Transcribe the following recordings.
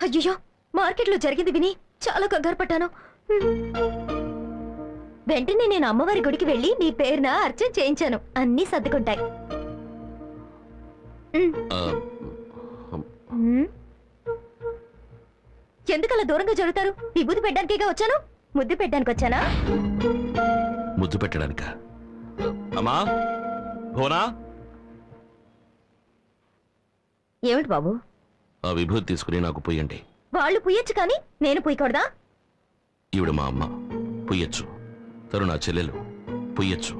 అయ్యో, మార్కెట్లో జరిగింది విని చాలా కంగారు పడ్డాను. వెంటనే నేను అమ్మవారి గుడికి వెళ్ళి నీ పేరున అర్చన చేయించాను. అన్నీ సర్దుకుంటాయి. ఎందుకలా దూరంగా జరుగుతారు? విభూతి పెట్టడానికేగా వచ్చాను. ముద్దు పెట్టడానికి వచ్చానా? ముద్దు పెట్టడానికా? అమ్మా భోనా, ఏమిటి బాబు? ఆ విభూతి తీసుకుని నాకు పుయ్యండి. వాళ్ళు పుయ్యొచ్చు కానీ నేను పుయ్యకూడదా? ఈవిడ మా అమ్మ, పుయ్యొచ్చు. తను నా చెల్లెలు, పుయ్యొచ్చు.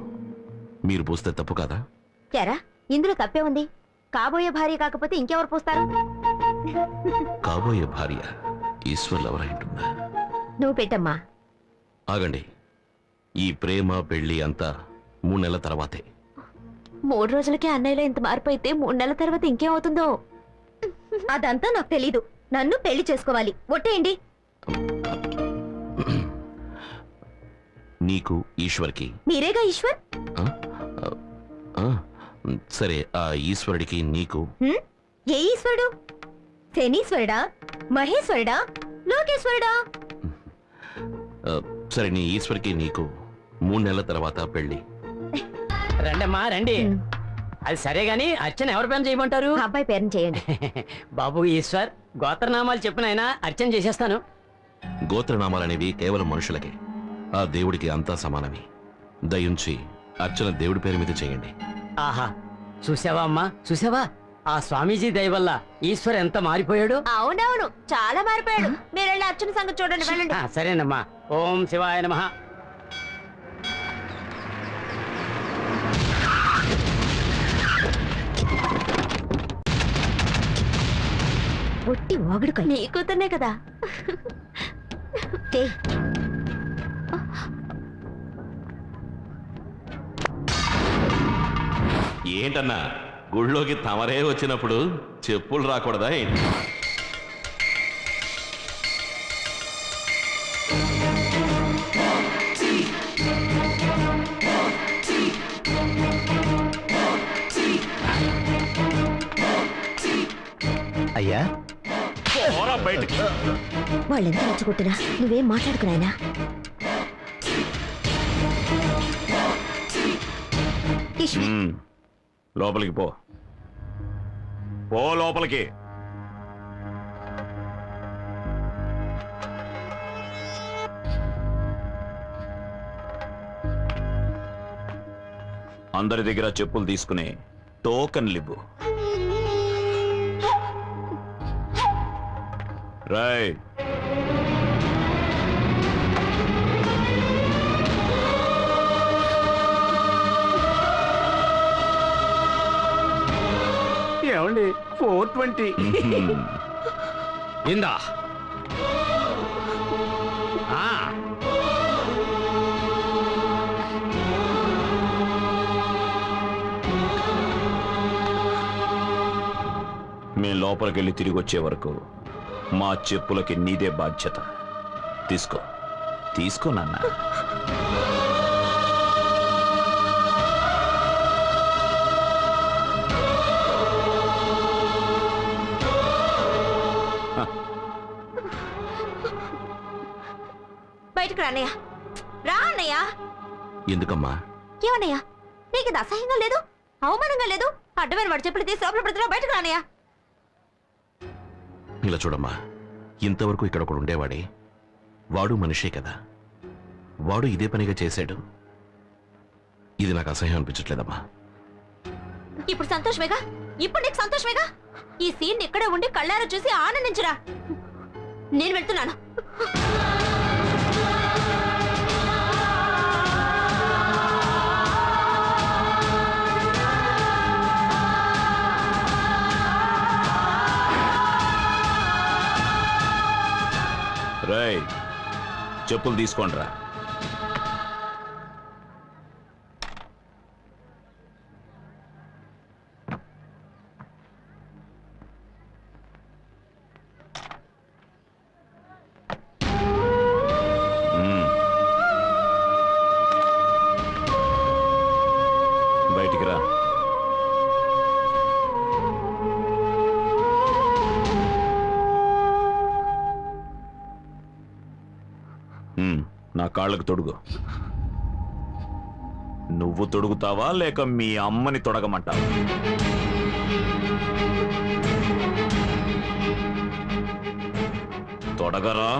మీరు పూస్తే తప్పు కాదా? క్యారా, ఇందులో తప్పే ఉంది. కాబోయే భార్య కాకపోతే ఇంకెవరు పూస్తారు? కాబోయే భార్య ఈశ్వర్లు ఎవరై ఉంటుందా? నువ్వు పెట్టమ్మా. ఆగండి, ఈ ప్రేమ పెళ్లి అంతా 3 నెలల తర్వాతే. 3 రోజులకే అన్నయ్యలో ఇంత మార్పు అయితే 3 నెలల తర్వాత ఇంకేమవుతుందో? అదంతా నాకు తెలీదు. నన్ను పెళ్లి చేసుకోవాలి. ఒట్టేయండి. నీకు ఈశ్వర్కి. మీరేగా ఈశ్వర్. సరే, ఆ ఈశ్వరుడికి నీకు. ఏ ఈశ్వరుడు? శనీశ్వరుడా, మహేశ్వరుడా, లోకేశ్వరుడా? సరే, నీ ఈశ్వర్కి నీకు 3 నెలల తర్వాత పెళ్లి. రండమ్మా రండి. అది సరే గాని అర్చన ఎవరి పైన చేయమంటారు? అబ్బాయి పేరుని చేయండి. బాబు ఈశ్వర్, గోత్రనామాలు చెప్పిన ఆయన అర్చన చేసేస్తాను. గోత్రనామాలనేవి కేవలం మనుషులకే. ఆ దేవుడికి అంతా సమానమే. దయుంచి అర్చన దేవుడి పేరు మీద చేయండి. ఆహా, చూసావా అమ్మా, చూసావా? ఆ స్వామీజీ దయ వల్ల ఈశ్వర్ ఎంత మారిపోయాడు. అవునవును, చాలా మారిపోయాడు. మీరు వెళ్ళి అర్చన సంగతి చూడండి, వెళ్ళండి. సరేనమ్మా. ఓం శివాయ నమః. ఒట్టి వాగుడు నీ కూతుర్నే కదా. ఏంటన్నా, గుళ్ళోకి తమరే వచ్చినప్పుడు చెప్పులు రాకూడదా ఏంటి? అయ్యా, బయటకి. వాళ్ళెంత నచ్చుకుంటున్నా నువ్వేం మాట్లాడుకున్నాయనా? లోపలికి పో, లోపలికి. అందరి దగ్గర చెప్పులు తీసుకుని టోకన్లు ఇవ్వు. రాయ్. ఏమండి 420 ఇందా. మేం లోపలికెళ్ళి తిరిగి వచ్చే వరకు మా చెప్పులకి నీదే బాధ్యత. తీసుకో, తీసుకో నాన్న. బయటకు రా అన్నయ్య. రా అన్నయ్య. ఎందుకమ్మా? ఏమన్నయ్యా, నీకు ఇది అసహ్యంగా లేదు, అవమానంగా లేదు? అడ్డమైన వాడు చెప్పులు తీసి లోపల పెడుతున్నా. బయటకు రా అన్నయ్య. ఇలా చూడమ్మా, ఇంతవరకు ఇక్కడ ఒకడు ఉండేవాడే. వాడు మనిషే కదా. వాడు ఇదే పనిగా చేశాడు. ఇది నాకు అసహ్యం అనిపించట్లేదమ్మా. ఇప్పుడు సంతోషమేగా? ఇప్పుడు నీకు సంతోషమేగా? ఈ సీన్ ఇక్కడే ఉండి కళ్ళారా చూసి ఆనందించురా. నేను వెళ్తున్నాను. రాయ్, చెప్పులు తీసుకోండిరా. బయటికి రా. నా కాళ్ళకు తొడుగు. నువ్వు తొడుగుతావా లేక మీ అమ్మని తొడగమంటావా? తొడగరా.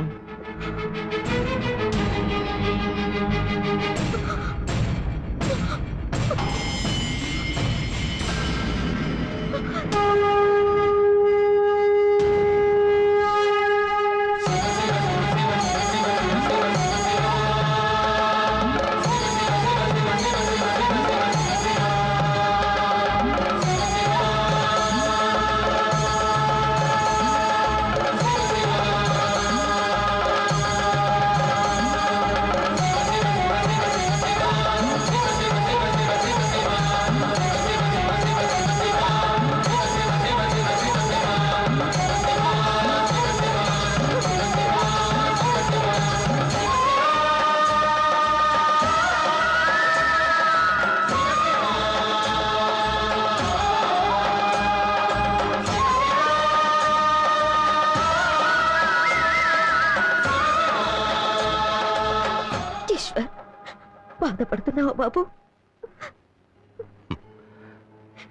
బాధపడుతున్నావా బాబు?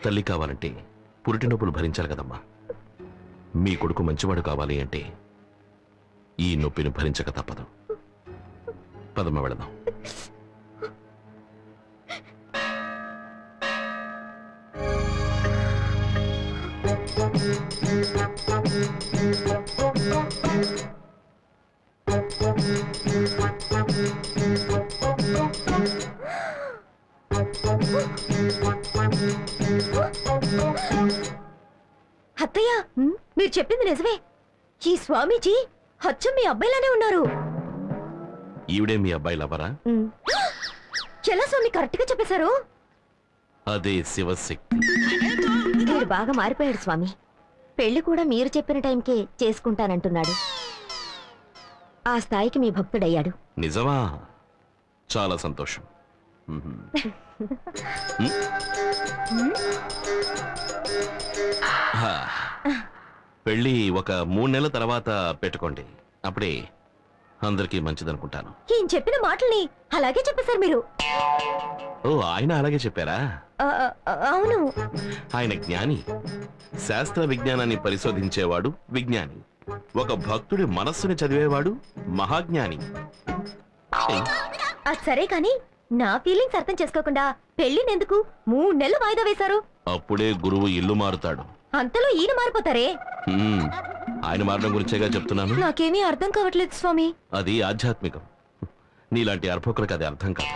తల్లి కావాలంటే పురిటి నొప్పులు భరించాలి కదమ్మా. మీ కొడుకు మంచివాడు కావాలి అంటే ఈ నొప్పిని భరించక తప్పదు. పదమ్మ వెళదాం. అత్తయ్య, మీరు చెప్పింది నిజమే. ఈ స్వామీజీ అచ్చం మీ అబ్బాయిలానే ఉన్నారు. ఈవిడే మీ అబ్బాయి లవరా? ఎలా స్వామి కరెక్ట్ గా చెప్పేశారు? అదే శివశక్తి. మీరు బాగా మారిపోయాడు స్వామి. పెళ్లి కూడా మీరు చెప్పిన టైంకే చేసుకుంటానంటున్నాడు. ఆ స్థాయికి మీ భక్తుడయ్యాడు. నిజమా? చాలా సంతోషం. పెళ్ళి ఒక 3 నెలల తర్వాత పెట్టుకోండి. అప్పుడే అందరికీ మంచిదనుకుంటాను. ఈయన చెప్పిన మాటల్ని అలాగే చెప్పేశారు మీరు. ఓ, ఆయన అలాగే చెప్పారా? అవును. ఆయన జ్ఞాని. శాస్త్ర విజ్ఞానాన్ని పరిశోధించేవాడు విజ్ఞాని. ఒక భక్తుడి మనస్సుని చదివేవాడు మహాజ్ఞాని. అది సరే కాని నా ఫీలింగ్స్ అర్థం చేసుకోకుండా పెళ్లినెందుకు 3 నెలలు వాయిదా వేశారు? అప్పుడే గురువు ఇల్లు మారుతాడు. అంతలో ఈయన మారిపోతారే? ఆయన మారడం గురించేగా చెప్తున్నాను. నాకేమీ అర్థం కావట్లేదు స్వామి. అది ఆధ్యాత్మికం. నీలాంటి అర్భకులకు అది అర్థం కాదు.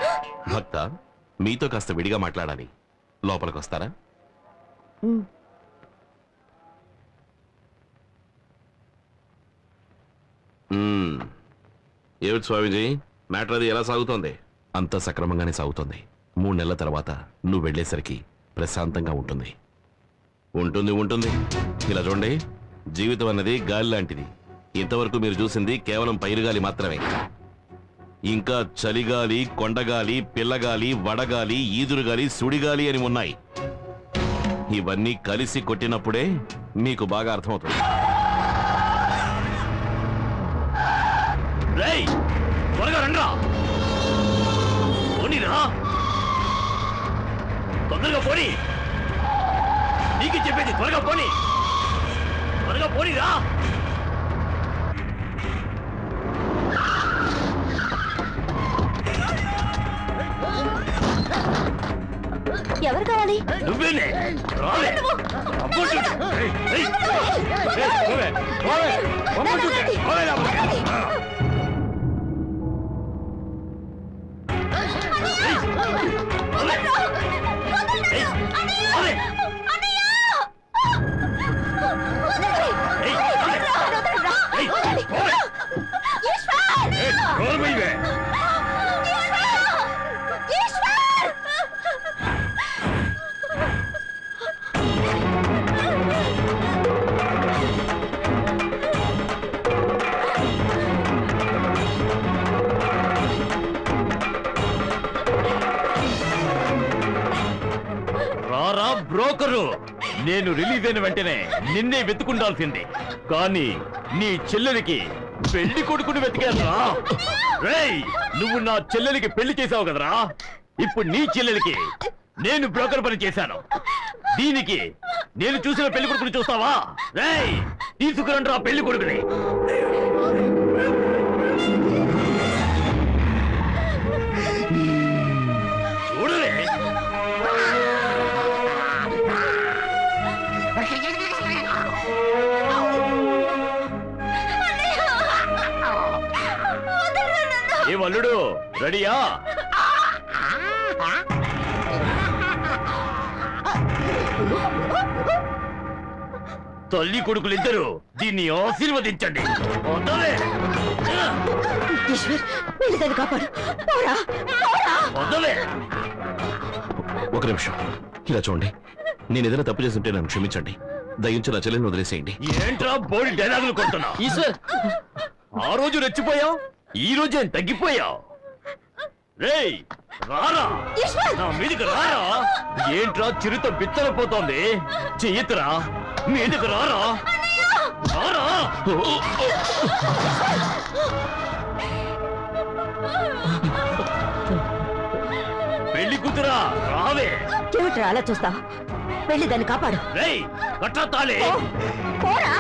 భక్త, మీతో కాస్త విడిగా మాట్లాడాలి. లోపలికి వస్తారా? ఏమిటి స్వామీజీ, మ్యాటర్ అది ఎలా సాగుతోంది? అంత సక్రమంగానే సాగుతోంది. 3 నెలల తర్వాత నువ్వు వెళ్ళేసరికి ప్రశాంతంగా ఉంటుంది. ఉంటుంది ఉంటుంది. ఇలా చూడండి, జీవితం అన్నది గాలి లాంటిది. ఇంతవరకు మీరు చూసింది కేవలం పైరుగాలి మాత్రమే. ఇంకా చలిగాలి, కొండగాలి, పిల్లగాలి, వడగాలి, ఈదురుగాలి, సుడిగాలి అని ఉన్నాయి. ఇవన్నీ కలిసి కొట్టినప్పుడే మీకు బాగా అర్థమవుతుంది. త్వరగా రండ్రా. తొందరగా పోనీ. నీకు చెప్పేది త్వరగా పోనీ. త్వరగా పోనీరా. ఎవరు కావాలి? నువ్వేనే. రాలే. బ్రోకరు, నేను రిలీజ్ అయిన వెంటనే నిన్నే వెతుకుండాల్సిందే. కానీ నీ చెల్లెలికి పెళ్లి కొడుకుని వెతికారా? రేయ్, నువ్వు నా చెల్లెలికి పెళ్లి చేసావు కదరా, ఇప్పుడు నీ చెల్లెలికి నేను బ్రోకర్ పని చేశాను. దీనికి నేను చూసిన పెళ్లి కొడుకుని చూస్తావా? రేయ్, తీసుకురండి రా పెళ్లి కొడుకుని. చూడలే. ఏ వల్లుడు, రెడీయా? తల్లి కొడుకులిద్దరు దీన్ని ఆశీర్వదించండి. వదలే. ఈశ్వర్, వెళ్ళి కాపాడు. పోరా, పోరా. వదలే. ఒక నిమిషం ఇలా చూడండి, నేను ఏదైనా తప్పు చేస్తుంటే నన్ను క్షమించండి. దయించి నా చెల్లెని వదిలేసేయండి. ఏంట్రా బోడి డైలాగులు కొడుతున్నా? ఈశ్వర్, ఆ రోజు రెచ్చిపోయావు, ఈ రోజు ఏం తగ్గిపోయావు? రేయ్, రారా, నా మీదికి రారా. ఏంట్రా చిరుత బిత్తరపోతోంది? చెయ్యతురా, మీదికి రారా, రారా. పెళ్లి కూతురా, రావే. ఏమిట్రా అలా చూస్తావు? వెళ్ళి దాన్ని కాపాడు. రేయ్, కట్టా తాళే. పోరా.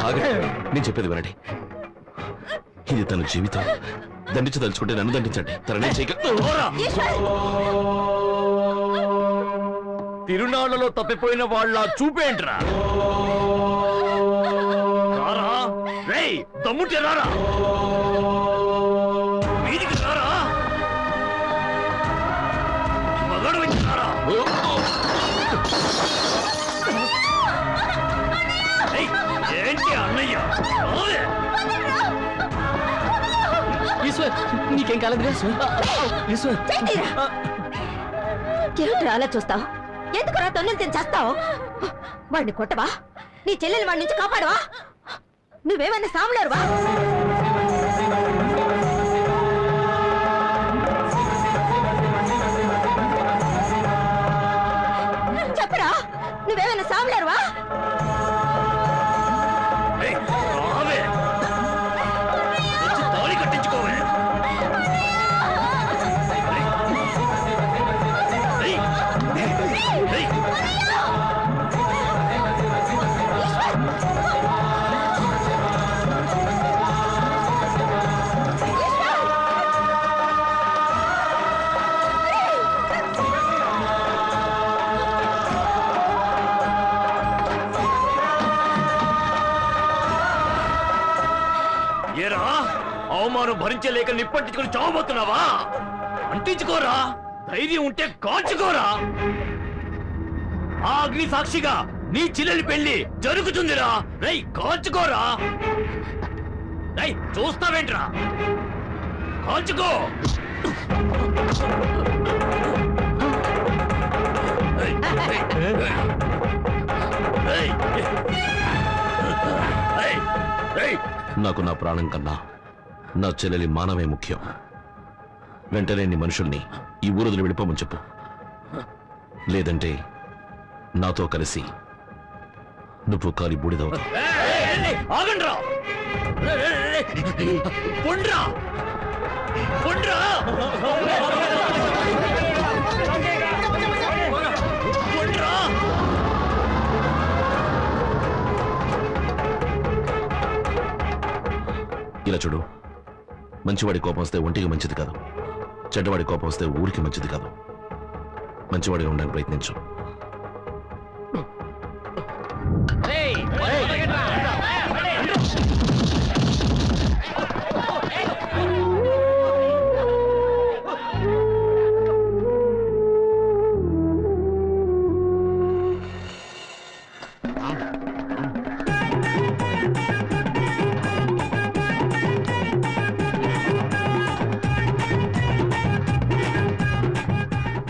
ఆగండి, నేను చెప్పేది వినండి. ఇది తన జీవితం. దండించి తలుచుకుంటే నన్ను దండించండి. తననే పోరా. తిరునాళ్లలో తప్పిపోయిన వాళ్ళ చూపేంట్రా? రారా. రేయ్, దమ్ముంటే రారా, మీదికి రారా, మగాడు వచ్చి రారా. ఏయ్, ఏంటి అన్నయ్య? రావే. ఈశ్వర్, నీకేం కాలేదు? ఈశ్వర్, ఏమిట్రా అలా చూస్తావు? ఎందుకురా తన్నులు తిని చేస్తావు? వాడిని కొట్టవా? నీ చెల్లెలు వాడి నుంచి కాపాడవా? నువ్వేమన్నా సాములారువా? చెప్పరా, నువ్వేమన్నా సాములారువా? ఏయ్, రావే. వచ్చి తాళి కట్టించుకోవే. ఏయ్, ఏయ్, ఏయ్. ఏరా, అవమానం భరించలేక నిప్పంటించుకుని చావబోతున్నావా? అంటించుకోరా, ధైర్యం ఉంటే కాల్చుకోరా. ఆ అగ్ని సాక్షిగా నీ చెల్లెలి పెళ్లి జరుగుతుందిరా. రై, కాల్చుకోరా. రై, చూస్తావేంట్రా, కాల్చుకో. ఏయ్, ఏయ్, ఏయ్, ఏయ్. నాకు నా ప్రాణం కన్నా నా చెల్లెలి మానవే ముఖ్యం. వెంటనే నీ మనుషుల్ని ఈ ఊరు విడిపోమని చెప్పు. లేదంటే నాతో కలిసి నువ్వు కాలి బూడిదవుతావు. ఆగండ్రా, పొండ్రా, పొండ్రా, పొండ్రా. ఇలా చూడు, మంచివాడి కోపం వస్తే ఒంటికి మంచిది కాదు, చెడ్డవాడి కోపం వస్తే ఊరికి మంచిది కాదు. మంచివాడిగా ఉండడానికి ప్రయత్నించు.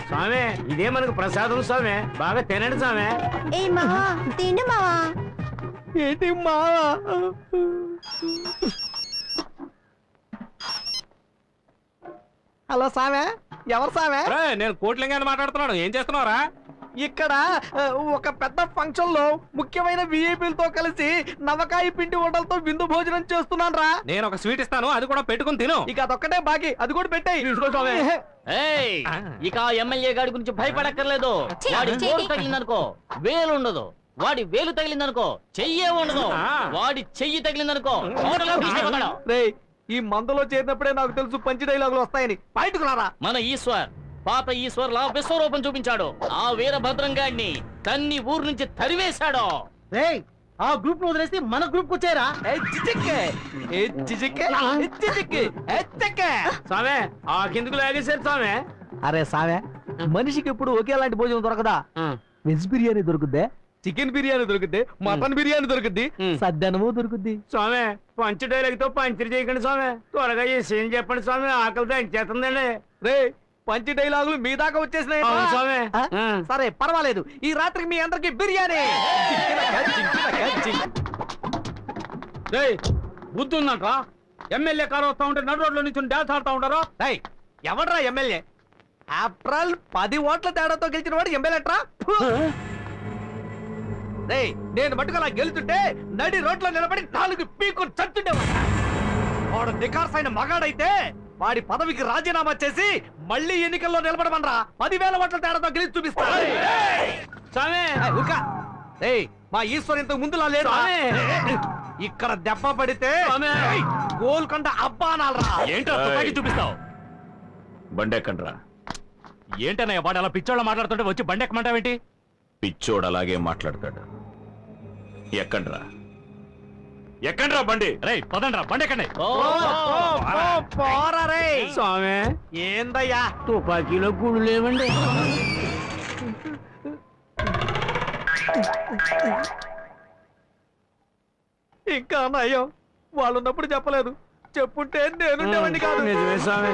స్వామి, ఇదే మనకు ప్రసాదం స్వామి, బాగా తినండి స్వామి. ఏ మావా, తిండు మావా. ఏంటి మావా? హలో స్వామి, ఎవరు స్వామి? నేను కోట్లింగాన్ని మాట్లాడుతున్నాను. ఏం చేస్తున్నావురా? ఇక్కడ ఒక పెద్ద ఫంక్షన్ లో ముఖ్యమైన విఐపీలతో కలిసి నవకాయ పిండి వంటలతో విందు భోజనం చేస్తున్నాను రా. నేను ఒక స్వీట్ ఇస్తాను, అది కూడా పెట్టుకుని తిను. ఇక అదొక్కటే బాకీ, అది కూడా పెట్టాయి. ఏయ్, ఇక ఎమ్మెల్యే గారి గురించి భయపడక్కర్లేదు. వాడి గోరు తగిలిందనుకో వేలు ఉండదు, వాడి వేలు తగిలిందనుకో చెయ్యే ఉండదు, వాడి చెయ్యి తగిలిందనుకో హోటల్లో తీసుకెళ్ళగలడు. రేయ్, ఈ మందులో చేరినప్పుడే నాకు తెలుసు పంచి డైలాగులు వస్తాయని. బయటకు రారా. మన ఈశ్వర్ పాత ఈశ్వర్లా విశ్వరూపం చూపించాడు. ఆ వీరభద్రం గాడిని తన్ని ఊరు నుంచి తరివేశాడు. రేయ్, ఆ గ్రూప్ ను వదిలేసి మన గ్రూప్ కు చేరా. స్వామి ఆ కిందకు లాగేశారు స్వామి. అరే సామె, మనిషికి ఎప్పుడు ఒకేలాంటి భోజనం దొరకదా? వెజ్ బిర్యానీ దొరుకుద్దే, చికెన్ బిర్యానీ దొరుకుద్ది, మటన్ బిర్యానీ దొరుకుద్ది, సద్దనము దొరుకుద్ది. స్వామి పంచ్ డైలాగ్తో పంచర్ చేయకండి స్వామి, త్వరగా ఈ సీన్ చెప్పండి స్వామి, ఆకలి దంచేస్తుందండి. రే, పంచి డైలాగులు మీ దాకా వచ్చేసినాయి. అవును స్వామి. సరే పర్వాలేదు, ఈ రాత్రికి మీ అందరికి బిర్యానీ. బుద్ధి ఉందంట్రా, ఎమ్మెల్యే కారు వస్తా ఉంటే నడు రోడ్లో నుంచి డాన్స్ ఆడుతా ఉంటారు. ఎవడ్రా ఎమ్మెల్యే? ఆఫ్టర్ ఆల్ 10 ఓట్ల తేడాతో గెలిచిన వాడు ఎమ్మెల్యేట్రా. రేయ్, నేను మట్టుకు అలా గెలుతుంటే నడి రోడ్లో నిలబడి 4 పీకుని చచ్చుండేవాడు. వాడు నికార్సైన మగాడైతే వాడి పదవికి రాజీనామా చేసి మళ్ళీ ఎన్నికల్లో నిలబడమనరా. 10,000 ఓట్ల తేడాతో గెలిచి చూపిస్తా. మా ఈశ్వర్ ఇంతకు ముందులా లేదు. ఇక్కడ దెబ్బ పడితే గోల్కొండ అబ్బా అనాలరా. ఏంటో తుపాకీ చూపిస్తావు? బండెక్కండ్రా. ఏంటన్నయ్య వాడు అలా పిచ్చోళ్ళ మాట్లాడుతుంటే వచ్చి బండెక్కమంటావేంటి? పిచ్చోడు అలాగే మాట్లాడతాడు. ఎక్కండ్రా, ఎక్కండ్రా బండి. రేయ్ పదండ్రా, బండెక్కండి. పోరా రే. స్వామి ఏందయ్యా? తుపాకీలో గుళ్ళు లేవండి. ఇంకా నయం, వాళ్ళు ఉన్నప్పుడు చెప్పలేదు. చెప్పుంటే నేనుండేవాడిని కాదు. నిజమే స్వామి.